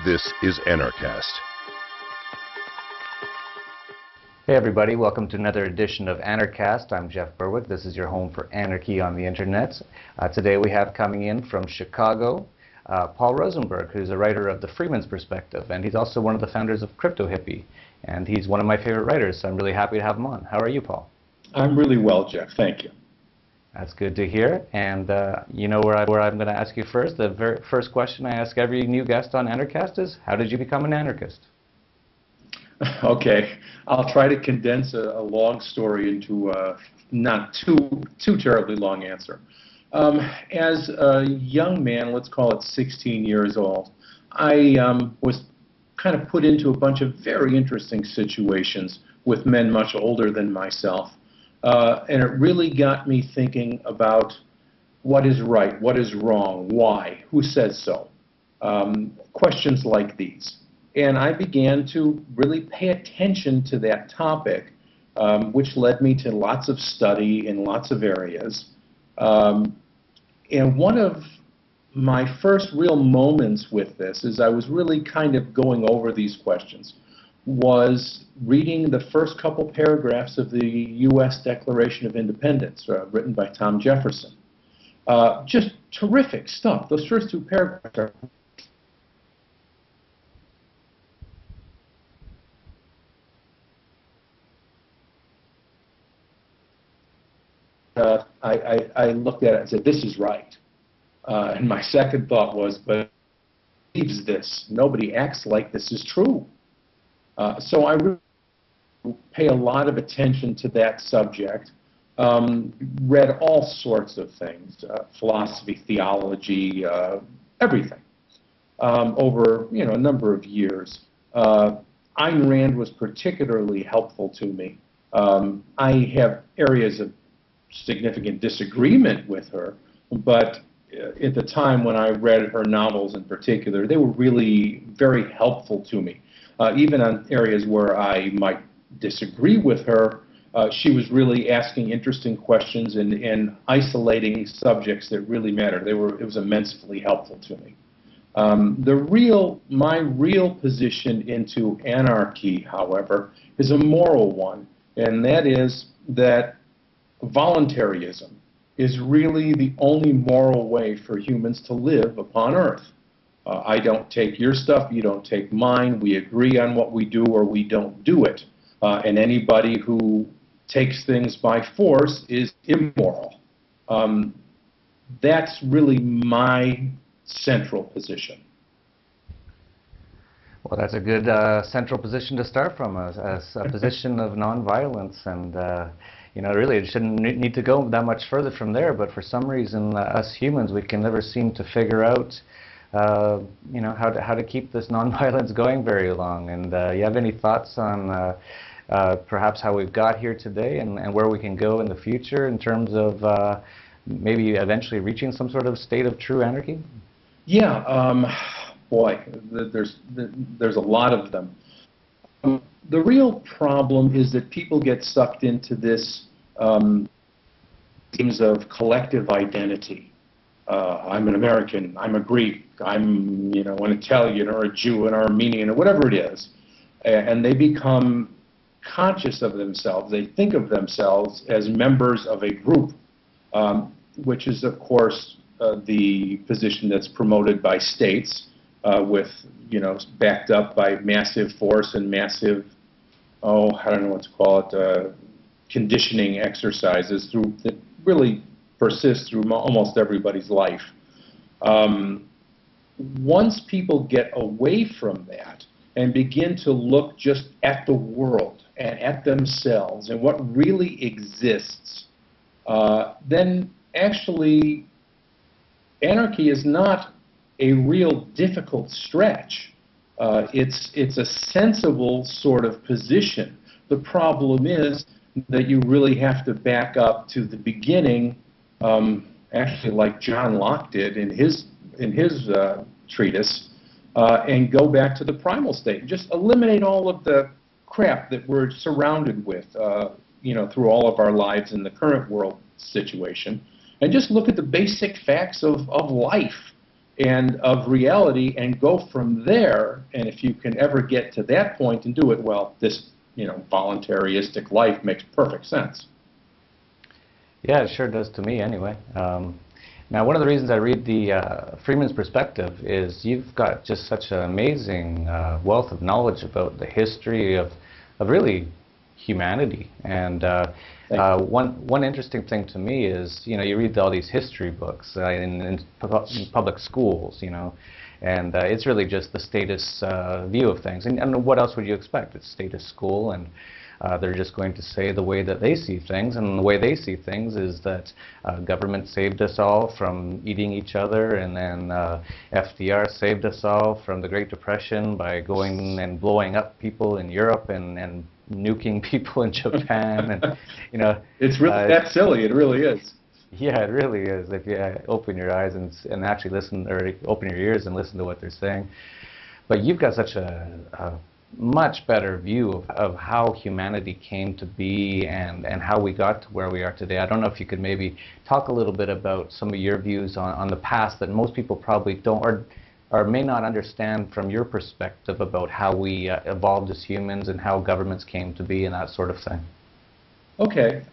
This is Anarchast. Hey everybody, welcome to another edition of Anarchast. I'm Jeff Berwick. This is your home for anarchy on the internet. Today we have coming in from Chicago, Paul Rosenberg, who's a writer of the Freemans Perspective, and he's also one of the founders of Crypto Hippie, and he's one of my favorite writers, so I'm really happy to have him on. How are you, Paul? I'm really well, Jeff. Thank you. That's good to hear. And you know where I'm going to ask you first. The very first question I ask every new guest on Anarchast is, how did you become an anarchist? Okay, I'll try to condense a long story into a not too terribly long answer. As a young man, let's call it 16 years old, I was kind of put into a bunch of very interesting situations with men much older than myself. And it really got me thinking about what is right, what is wrong, why, who says so, questions like these. And I began to really pay attention to that topic, which led me to lots of study in lots of areas. And one of my first real moments with this, as I was really kind of going over these questions, was reading the first couple paragraphs of the U.S. Declaration of Independence, written by Tom Jefferson. Just terrific stuff. Those first two paragraphs are I looked at it and said, this is right. And my second thought was, but who believes this? Nobody acts like this is true. So I really pay a lot of attention to that subject, read all sorts of things, philosophy, theology, everything, over a number of years. Ayn Rand was particularly helpful to me. I have areas of significant disagreement with her, but at the time when I read her novels in particular, they were really very helpful to me. Even on areas where I might disagree with her, she was really asking interesting questions and isolating subjects that really mattered. It was immensely helpful to me. My real position into anarchy, however, is a moral one, and that is that voluntarism is really the only moral way for humans to live upon Earth. I don't take your stuff, you don't take mine, we agree on what we do or we don't do it. And anybody who takes things by force is immoral. That's really my central position. Well, that's a good central position to start from, as a position of nonviolence, and really it shouldn't need to go that much further from there, but for some reason us humans, we can never seem to figure out how to keep this nonviolence going very long. And you have any thoughts on perhaps how we've got here today and where we can go in the future in terms of maybe eventually reaching some sort of state of true anarchy? Yeah, boy, there's a lot of them. The real problem is that people get sucked into this themes of collective identity. I'm an American, I'm a Greek, I'm an Italian or a Jew, an Armenian, or whatever it is. And they become conscious of themselves. They think of themselves as members of a group, which is, of course, the position that's promoted by states, with, backed up by massive force and massive, I don't know what to call it, conditioning exercises that really persist through almost everybody's life. Once people get away from that and begin to look just at the world and at themselves and what really exists, then actually anarchy is not a real difficult stretch. It's a sensible sort of position. The problem is that you really have to back up to the beginning, actually like John Locke did in his treatise, and go back to the primal state. Just eliminate all of the crap that we're surrounded with, through all of our lives in the current world situation, and just look at the basic facts of life. and of reality, and go from there. And if you can ever get to that point and do it, well, this, voluntaristic life makes perfect sense. Yeah, it sure does to me anyway. Now, one of the reasons I read the Freeman's Perspective is you've got just such an amazing wealth of knowledge about the history of really humanity. And one interesting thing to me is, you read all these history books in public schools, and it's really just the status view of things. And what else would you expect? It's status school, and they're just going to say the way that they see things, and the way they see things is that government saved us all from eating each other, and then FDR saved us all from the Great Depression by going and blowing up people in Europe and nuking people in Japan, and it's really that silly. It really is. Yeah, it really is. If you open your eyes and actually listen, or open your ears and listen to what they're saying. But you've got such a much better view of how humanity came to be and how we got to where we are today. I don't know if you could maybe talk a little bit about some of your views on the past that most people probably don't or may not understand from your perspective about how we evolved as humans and how governments came to be and that sort of thing. Okay.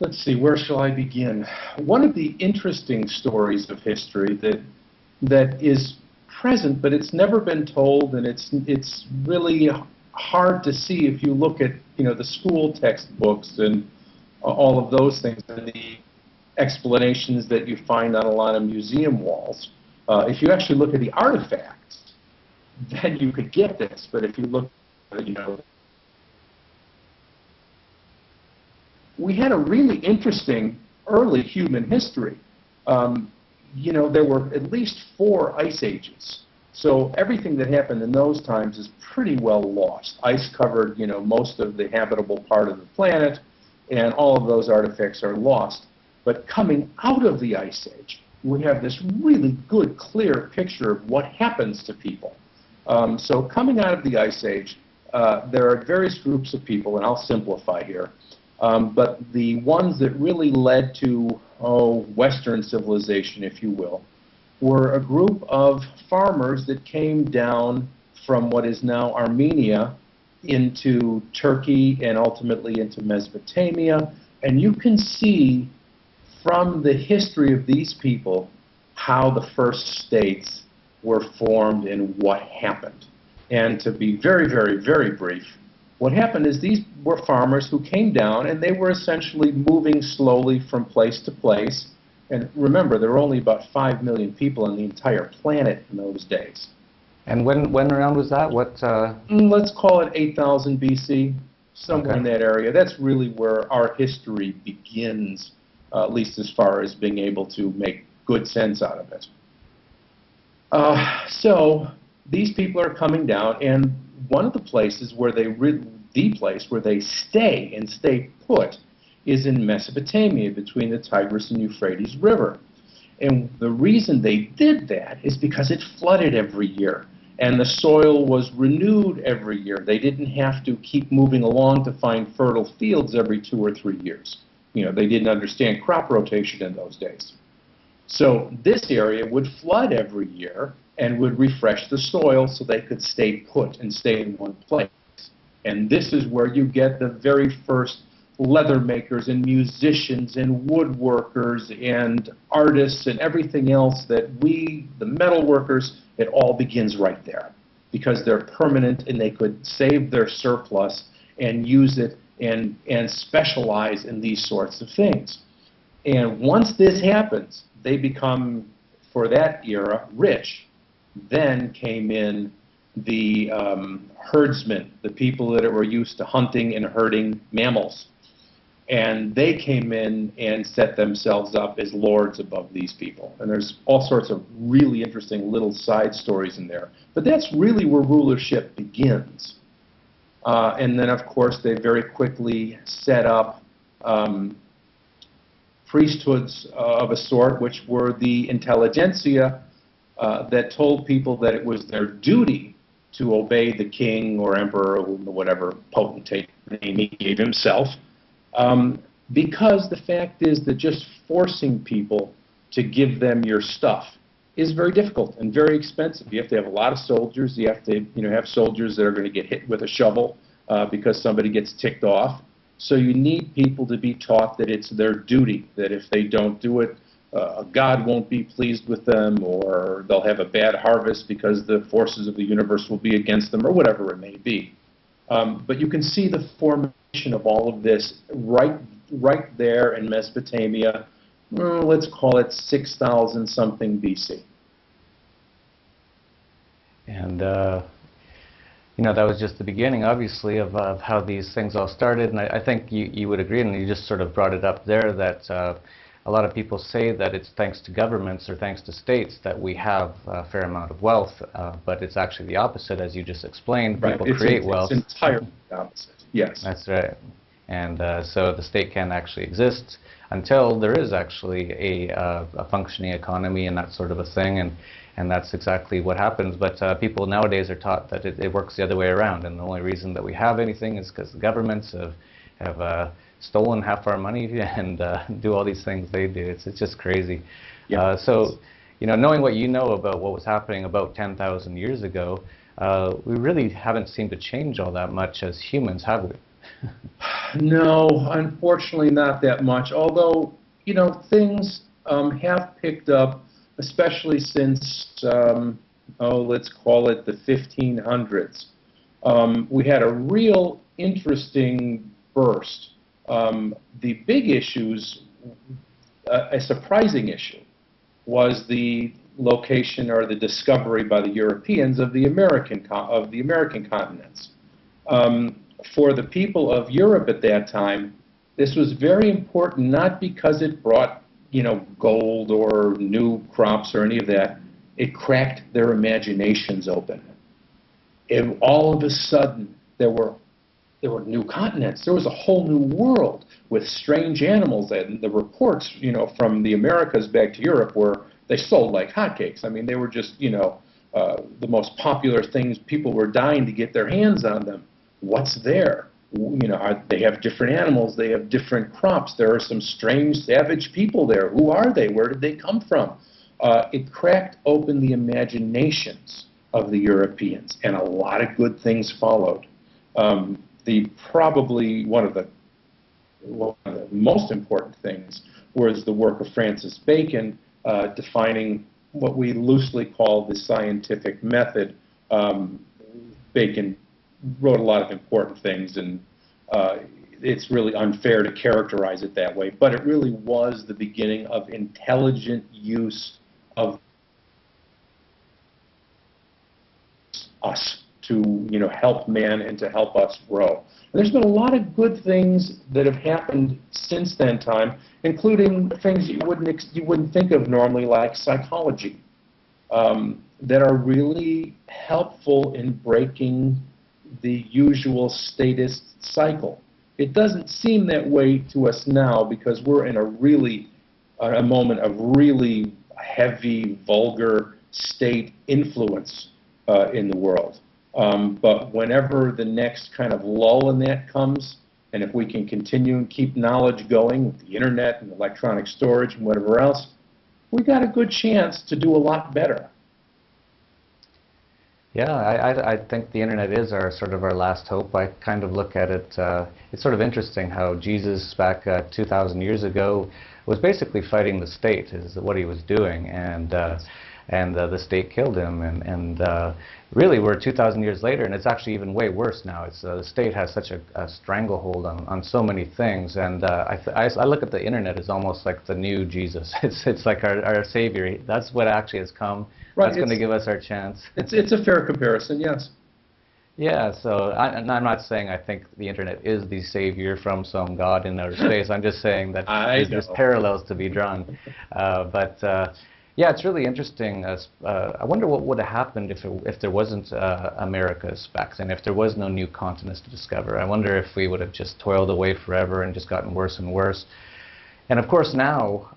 Let's see, where shall I begin? One of the interesting stories of history that is present, but it's never been told, and it's really hard to see if you look at the school textbooks and all of those things and the explanations that you find on a lot of museum walls. If you actually look at the artifacts, then you could get this. But if you look, we had a really interesting early human history. There were at least 4 ice ages. So everything that happened in those times is pretty well lost. Ice covered, most of the habitable part of the planet, and all of those artifacts are lost. But coming out of the Ice Age, we have this really good, clear picture of what happens to people. So coming out of the Ice Age, there are various groups of people, and I'll simplify here, but the ones that really led to Western civilization, if you will, were a group of farmers that came down from what is now Armenia into Turkey and ultimately into Mesopotamia. And you can see from the history of these people how the first states were formed and what happened. And to be very, very, very brief, what happened is these were farmers who came down and they were essentially moving slowly from place to place. And remember, there were only about 5 million people on the entire planet in those days. And when around was that? What? Let's call it 8,000 BC, somewhere in that area. That's really where our history begins, at least as far as being able to make good sense out of it. So these people are coming down, and one of the places where the place where they stay and stay put is in Mesopotamia, between the Tigris and Euphrates River. And the reason they did that is because it flooded every year, and the soil was renewed every year. They didn't have to keep moving along to find fertile fields every 2 or 3 years. They didn't understand crop rotation in those days. So this area would flood every year and would refresh the soil so they could stay put and stay in one place. And this is where you get the very first leather makers and musicians and woodworkers and artists and everything else that the metal workers, it all begins right there, because they're permanent and they could save their surplus and use it and specialize in these sorts of things. And once this happens, they become, for that era, rich. Then came in the herdsmen, the people that were used to hunting and herding mammals. And they came in and set themselves up as lords above these people. And there's all sorts of really interesting little side stories in there. But that's really where rulership begins. And then, of course, they very quickly set up priesthoods of a sort, which were the intelligentsia, that told people that it was their duty to obey the king or emperor or whatever potentate name he gave himself. Because the fact is that just forcing people to give them your stuff is very difficult and very expensive. You have to have a lot of soldiers. You have to, have soldiers that are going to get hit with a shovel because somebody gets ticked off. So you need people to be taught that it's their duty, that if they don't do it, God won't be pleased with them, or they'll have a bad harvest because the forces of the universe will be against them, or whatever it may be. But you can see the formation of all of this right there in Mesopotamia. Let's call it 6,000 something BC. And that was just the beginning, obviously, of how these things all started. And I think you would agree, and you just sort of brought it up there, that a lot of people say that it's thanks to governments or thanks to states that we have a fair amount of wealth, but it's actually the opposite, as you just explained. Right. People create wealth. It's entirely the opposite, yes. That's right. And so the state can actually exist until there is actually a functioning economy and that sort of a thing, and that's exactly what happens. But people nowadays are taught that it works the other way around, and the only reason that we have anything is because the governments have stolen half our money and do all these things they do. It's just crazy. Yeah. So, knowing what you know about what was happening about 10,000 years ago, we really haven't seemed to change all that much as humans, have we? No, unfortunately not that much. Although, things have picked up, especially since, let's call it the 1500s. We had a real interesting burst. The big issues, a surprising issue, was the location or the discovery by the Europeans of the American continents. For the people of Europe at that time, this was very important, not because it brought, gold or new crops or any of that. It cracked their imaginations open. And all of a sudden, there were new continents. There was a whole new world with strange animals. And the reports, from the Americas back to Europe were they sold like hotcakes. I mean, they were just, the most popular things. People were dying to get their hands on them. What's there? They have different animals. They have different crops. There are some strange, savage people there. Who are they? Where did they come from? It cracked open the imaginations of the Europeans, and a lot of good things followed. Probably one of the most important things was the work of Francis Bacon, defining what we loosely call the scientific method. Bacon wrote a lot of important things, and it's really unfair to characterize it that way, but it really was the beginning of intelligent use of us to help man and to help us grow. And there's been a lot of good things that have happened since then time, including things you wouldn't think of normally, like psychology, that are really helpful in breaking the usual statist cycle. It doesn't seem that way to us now because we're in a moment of really heavy, vulgar state influence in the world. But whenever the next kind of lull in that comes, and if we can continue and keep knowledge going with the internet and electronic storage and whatever else, we got a good chance to do a lot better. Yeah, I think the internet is sort of our last hope. I kind of look at it, it's sort of interesting how Jesus back 2,000 years ago was basically fighting the state, is what he was doing, and the state killed him, and really we're 2,000 years later, and it's actually even way worse now. It's the state has such a stranglehold on so many things, and I look at the internet as almost like the new Jesus. It's like our savior. That's what actually has come. Right, that's going to give us our chance. It's a fair comparison, yes. Yeah, so I'm not saying I think the internet is the savior from some god in outer space. I'm just saying that there's parallels to be drawn. Yeah, it's really interesting. I wonder what would have happened if there wasn't Americas back then, if there was no new continents to discover. I wonder if we would have just toiled away forever and just gotten worse and worse. And of course now,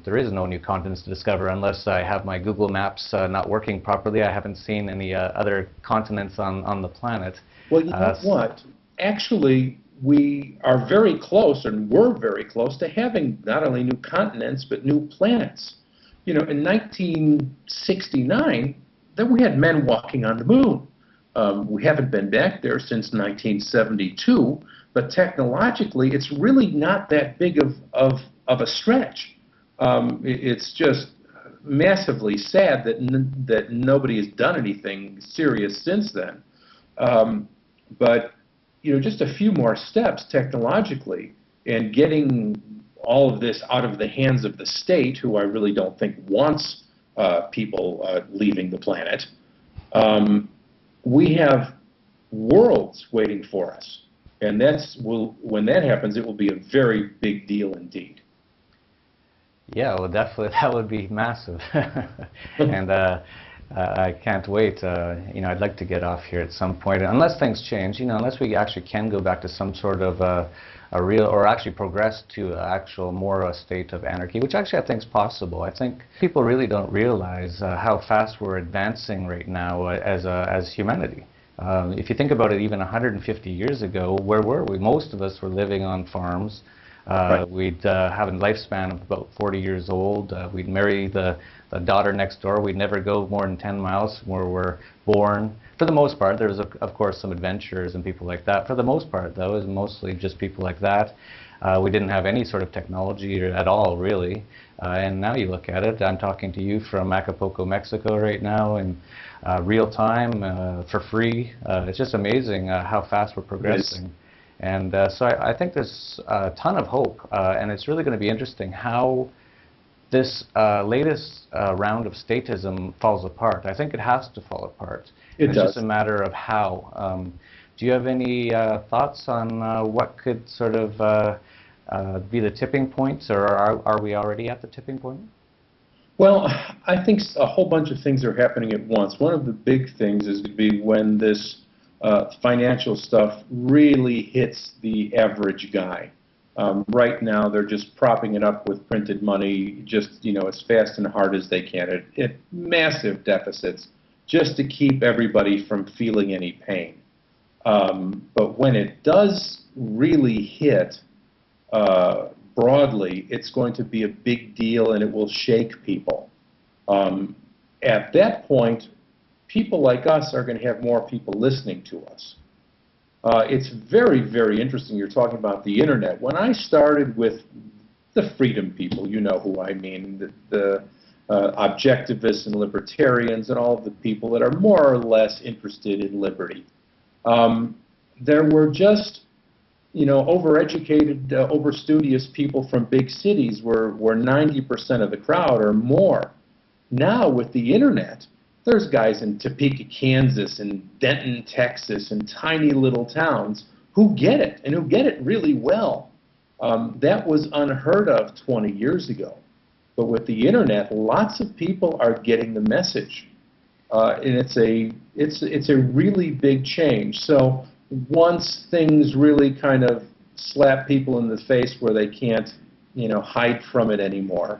there is no new continents to discover unless I have my Google Maps not working properly. I haven't seen any other continents on the planet. Well, you know what? Actually, we are very close, and we're very close to having not only new continents, but new planets. In 1969, then we had men walking on the moon. We haven't been back there since 1972, but technologically, it's really not that big of a stretch. It's just massively sad that nobody has done anything serious since then. But just a few more steps technologically, and getting all of this out of the hands of the state, who I really don't think wants people leaving the planet. We have worlds waiting for us, and when that happens, it will be a very big deal indeed. Yeah, well, definitely that would be massive, and I can't wait. I'd like to get off here at some point, unless things change. Unless we actually can go back to some sort of a real, or actually progress to an actual more a state of anarchy, which actually I think is possible. I think people really don't realize how fast we're advancing right now as humanity. If you think about it, even 150 years ago, where were we? Most of us were living on farms. Right. We'd have a lifespan of about 40 years old. We'd marry the daughter next door. We'd never go more than 10 miles from where we're born. For the most part, there's of course some adventurers and people like that. For the most part, though, it was mostly just people like that. We didn't have any sort of technology at all, really. And now you look at it, I'm talking to you from Acapulco, Mexico right now, in real time, for free. It's just amazing how fast we're progressing. And so I think there's a ton of hope, and it's really going to be interesting how this latest round of statism falls apart. I think it has to fall apart. It's just a matter of how. Do you have any thoughts on what could sort of be the tipping points, or are we already at the tipping point? Well, I think a whole bunch of things are happening at once. One of the big things is to be when this financial stuff really hits the average guy. Right now, they're just propping it up with printed money, just as fast and hard as they can, at massive deficits, just to keep everybody from feeling any pain. But when it does really hit broadly, it's going to be a big deal, and it will shake people. At that point, people like us are going to have more people listening to us. It's very, very interesting. You're talking about the internet. When I started with the freedom people, you know who I mean, the objectivists and libertarians and all of the people that are more or less interested in liberty. There were just, overeducated, overstudious people from big cities were 90% of the crowd or more. Now with the internet, there's guys in Topeka, Kansas, and Denton, Texas, and tiny little towns who get it, and who get it really well. That was unheard of 20 years ago. But with the internet, lots of people are getting the message, and it's a really big change. So once things really kind of slap people in the face where they can't, hide from it anymore.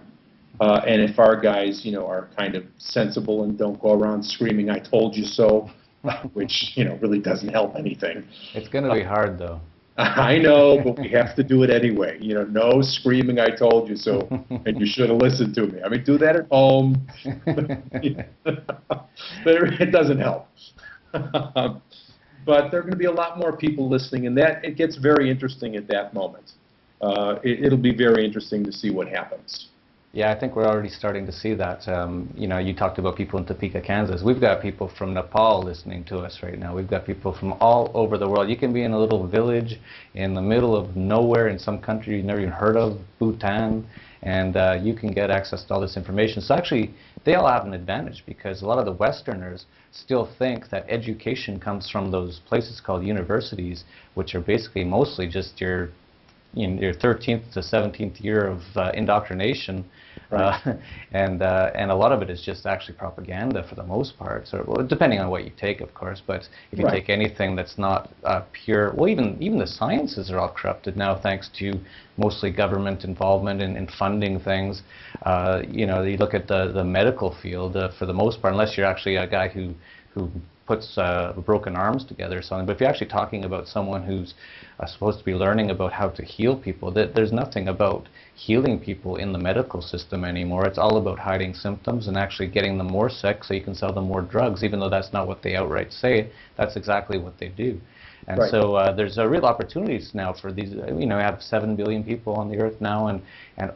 And if our guys, are kind of sensible and don't go around screaming, "I told you so," which, really doesn't help anything. It's going to be hard, though. I know, but we have to do it anyway. No screaming, "I told you so," and you should have listened to me. I mean, do that at home. But it doesn't help. But there are going to be a lot more people listening, and it gets very interesting at that moment. It'll be very interesting to see what happens. Yeah, I think we're already starting to see that. You talked about people in Topeka, Kansas. We've got people from Nepal listening to us right now. We've got people from all over the world. You can be in a little village in the middle of nowhere in some country you've never even heard of, Bhutan, and you can get access to all this information. So actually, they all have an advantage, because a lot of the Westerners still think that education comes from those places called universities, which are basically mostly just your 13th to 17th year of indoctrination, right. And a lot of it is just actually propaganda for the most part. So, well, depending on what you take, of course. But if you right. take anything that's not pure, well, even the sciences are all corrupted now, thanks to mostly government involvement in funding things. You look at the medical field for the most part, unless you're actually a guy who puts broken arms together or something. But if you're actually talking about someone who's supposed to be learning about how to heal people, there's nothing about healing people in the medical system anymore. It's all about hiding symptoms and actually getting them more sick so you can sell them more drugs, even though that's not what they outright say. That's exactly what they do. And Right. so there's real opportunities now for these. You know, we have 7 billion people on the earth now, and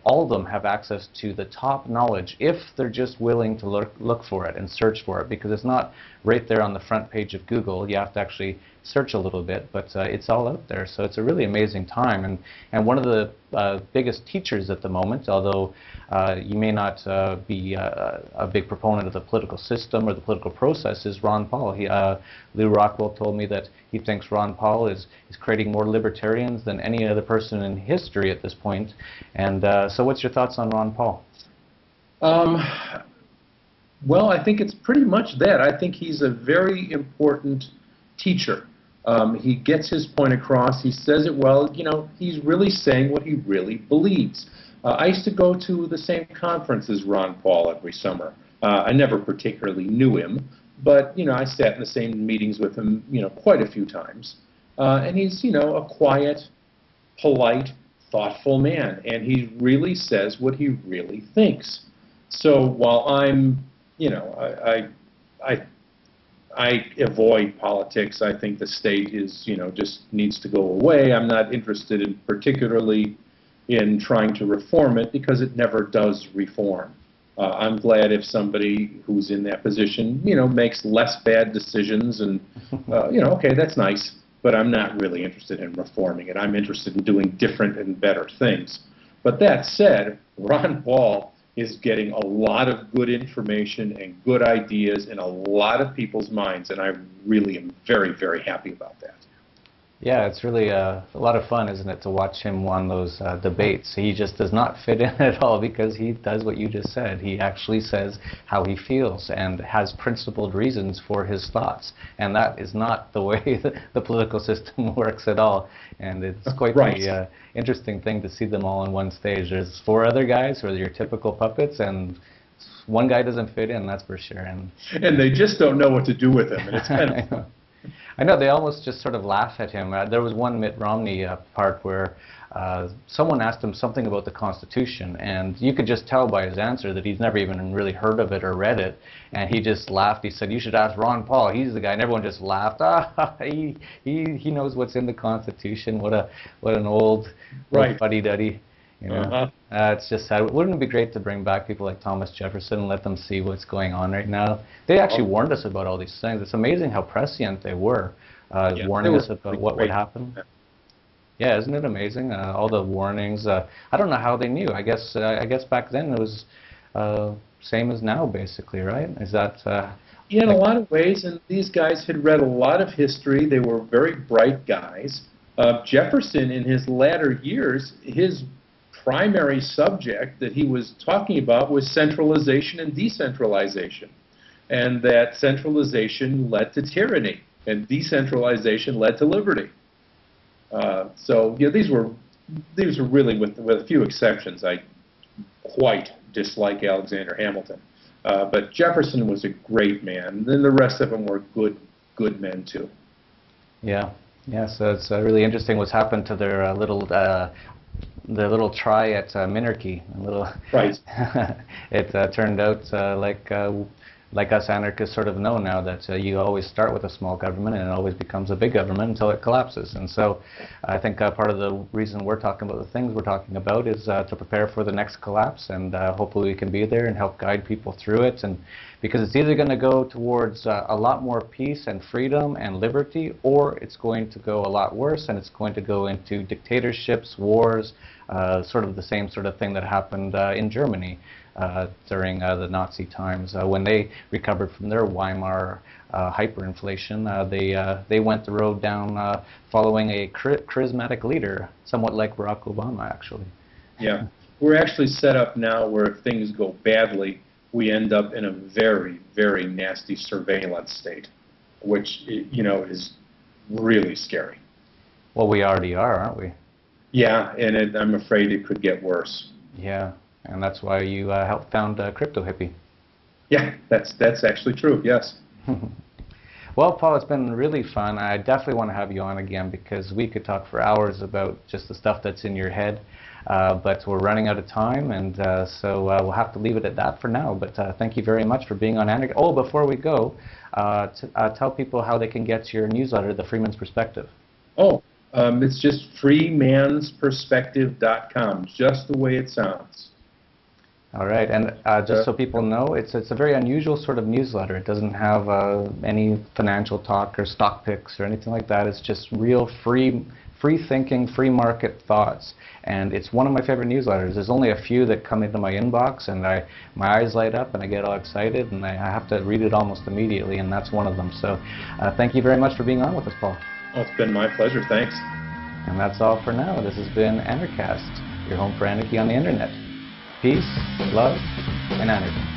all of them have access to the top knowledge if they're just willing to look for it and search for it, because it's not right there on the front page of Google. You have to actually search a little bit, but it's all out there. So it's a really amazing time. And one of the biggest teachers at the moment, although you may not be a big proponent of the political system or the political process, is Ron Paul. Lou Rockwell told me that he thinks Ron Paul is creating more libertarians than any other person in history at this point. And so what's your thoughts on Ron Paul? Well, I think it's pretty much that. I think he's a very important teacher. He gets his point across. He says it well. You know, he's really saying what he really believes. I used to go to the same conference as Ron Paul every summer. I never particularly knew him, but, you know, I sat in the same meetings with him, you know, quite a few times. And he's, you know, a quiet, polite, thoughtful man, and he really says what he really thinks. So while I'm, you know, I avoid politics. I think the state is, you know, just needs to go away. I'm not interested in particularly in trying to reform it because it never does reform. I'm glad if somebody who's in that position, you know, makes less bad decisions and, you know, okay, that's nice, but I'm not really interested in reforming it. I'm interested in doing different and better things. But that said, Ron Paul is getting a lot of good information and good ideas in a lot of people's minds, and I really am very, very happy about that. Yeah, it's really a lot of fun, isn't it, to watch him on those debates. He just does not fit in at all because he does what you just said. He actually says how he feels and has principled reasons for his thoughts. And that is not the way the political system works at all. And it's quite the interesting thing to see them all on one stage. There's 4 other guys who are your typical puppets, and one guy doesn't fit in, that's for sure. And they just don't know what to do with him. And it's kind of I know, they almost just sort of laugh at him. There was one Mitt Romney part where someone asked him something about the Constitution, and you could just tell by his answer that he's never even really heard of it or read it, and he just laughed. He said, "You should ask Ron Paul, he's the guy," and everyone just laughed. He knows what's in the Constitution. What an old fuddy-duddy. You know, it's just sad. Wouldn't it be great to bring back people like Thomas Jefferson and let them see what's going on right now? They actually warned us about all these things. It's amazing how prescient they were, warning us about what would happen. Yeah, isn't it amazing? All the warnings. I don't know how they knew. I guess back then it was same as now, basically, right? Is that? Yeah, in a lot of ways. And these guys had read a lot of history. They were very bright guys. Jefferson, in his latter years, his primary subject that he was talking about was centralization and decentralization, and that centralization led to tyranny and decentralization led to liberty. So yeah, these were really, with a few exceptions, I quite dislike Alexander Hamilton, but Jefferson was a great man, and then the rest of them were good men too. Yeah, so it's really interesting what's happened to their the little try at minarchy. It turned out like us anarchists sort of know now that you always start with a small government and it always becomes a big government until it collapses. And so I think part of the reason we're talking about the things we're talking about is to prepare for the next collapse, and hopefully we can be there and help guide people through it. And because it's either going to go towards a lot more peace and freedom and liberty, or it's going to go a lot worse and it's going to go into dictatorships, wars, sort of the same sort of thing that happened in Germany during the Nazi times. When they recovered from their Weimar hyperinflation, they went the road down following a charismatic leader, somewhat like Barack Obama, actually. Yeah. We're actually set up now where if things go badly, we end up in a very, very nasty surveillance state, which, you know, is really scary. Well, we already are, aren't we? Yeah, and I'm afraid it could get worse. Yeah, and that's why you helped found Crypto Hippie. Yeah, that's actually true, yes. Well, Paul, it's been really fun. I definitely want to have you on again because we could talk for hours about just the stuff that's in your head. But we're running out of time, and so we'll have to leave it at that for now. But thank you very much for being on Anarchast. Oh, before we go, tell people how they can get your newsletter, The Freeman's Perspective. Oh, it's just freemansperspective.com, just the way it sounds. All right, and just so people know, it's a very unusual sort of newsletter. It doesn't have any financial talk or stock picks or anything like that. It's just real free thinking, free market thoughts. And it's one of my favorite newsletters. There's only a few that come into my inbox, and my eyes light up and I get all excited, and I have to read it almost immediately, and that's one of them. So thank you very much for being on with us, Paul. Oh, it's been my pleasure. Thanks. And that's all for now. This has been Anarchast, your home for anarchy on the internet. Peace, love, and anarchy.